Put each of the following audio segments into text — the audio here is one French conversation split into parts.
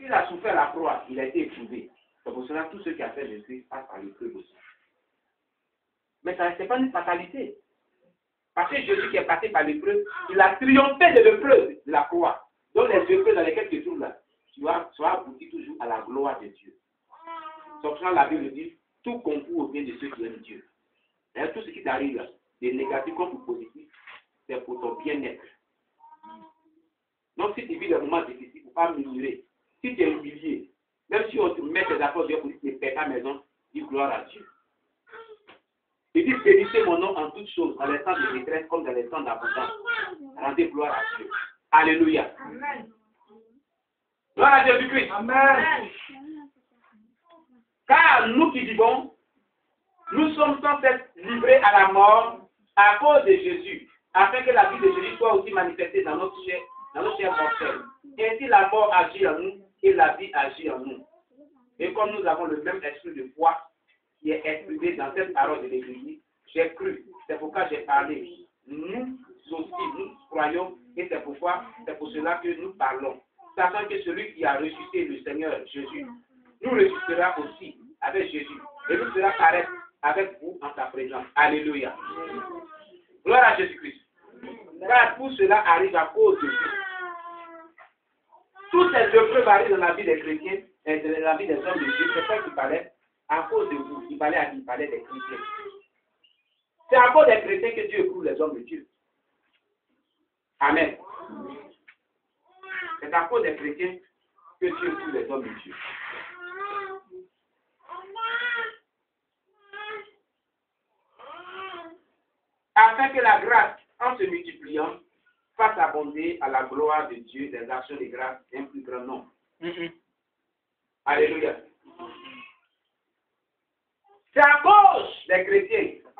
S'il a souffert la croix, il a été éprouvé. C'est pour cela que tous ceux qui ont fait le Christ passent par l'épreuve aussi. Mais ça n'est pas une fatalité. Parce que Jésus qui est passé par l'épreuve, il a triomphé de l'épreuve de la croix. Donc les épreuves dans lesquelles tu te trouves là, tu vas aboutir toujours à la gloire de Dieu. C'est pour cela que la Bible dit, tout concourt au bien de ceux qui aiment Dieu. Et tout ce qui t'arrive là, de négatif comme de positif, c'est pour ton bien-être. Donc si tu vis des moments difficiles, il ne faut pas murmurer. Si tu es humilié, même si on te met des accords Dieu pour dire que tu ne perds ta maison, dis gloire à Dieu. Il dit bénissez mon nom en toutes choses, dans les temps de détresse comme dans les temps d'abondance. Rendez gloire à Dieu. Alléluia. Amen. Gloire à Jésus-Christ. Amen. Car nous qui vivons, nous sommes sans cesse livrés à la mort à cause de Jésus, afin que la vie de Jésus soit aussi manifestée dans notre chair mortelle. Ainsi la mort agit en nous et la vie agit en nous. Et comme nous avons le même esprit de foi qui est exprimé dans cette parole de l'Église, j'ai cru, c'est pourquoi j'ai parlé. Nous aussi, nous croyons et c'est pour cela que nous parlons. Sachant que celui qui a ressuscité le Seigneur Jésus, nous ressuscitera aussi avec Jésus et nous sera paraître avec vous en sa présence. Alléluia. Gloire à Jésus-Christ. Car tout cela arrive à cause de Dieu. Toutes ces épreuves arrivent dans la vie des chrétiens et dans la vie des hommes de Dieu. C'est ça qu'il parlait à cause de vous. Il parlait des chrétiens. C'est à cause des chrétiens que Dieu éprouve les hommes de Dieu. Amen. C'est à cause des chrétiens que Dieu éprouve les hommes de Dieu. Afin que la grâce, en se multipliant, fasse abonder à la gloire de Dieu des actions de grâce d'un plus grand nombre. Alléluia. C'est à cause des chrétiens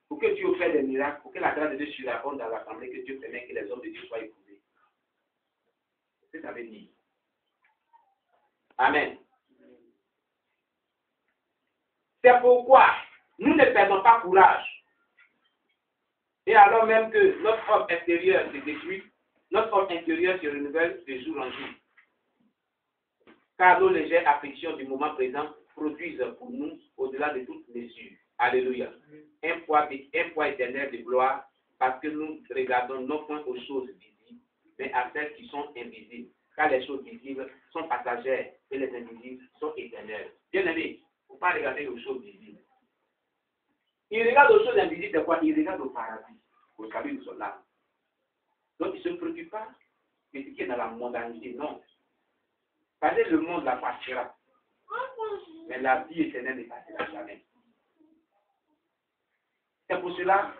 pour que Dieu fait des miracles, pour que la grâce de Dieu surabonde dans l'assemblée, que Dieu permet que les hommes de Dieu soient éprouvés. C'est ce que ça veut dire. Amen. C'est pourquoi nous ne perdons pas courage. Et alors même que notre homme extérieur se détruit, notre homme intérieur se renouvelle de jour en jour. Car nos légères afflictions du moment présent produisent pour nous au-delà de toute mesure. Alléluia. Un poids éternel de gloire, parce que nous regardons non point aux choses visibles, mais à celles qui sont invisibles. Car les choses visibles sont passagères et les invisibles sont éternelles. Bien aimé, il ne faut pas regarder aux choses visibles. Il regarde aux choses invisibles, c'est quoi? Il regarde au paradis, au salut de son âme. Donc il ne se préoccupe pas de ce qui est dans la mondanité, non. Parce que le monde la partira. Mais la vie éternelle ne partira jamais. C'est pour cela,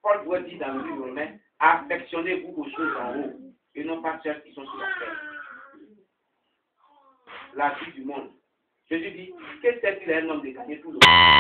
Paul doit dire dans le livre Romain, affectionnez-vous aux choses en haut, et non pas celles qui sont sur la terre. La vie du monde. Jésus dit, qu'est-ce qu'il est un homme de gagner tout le monde?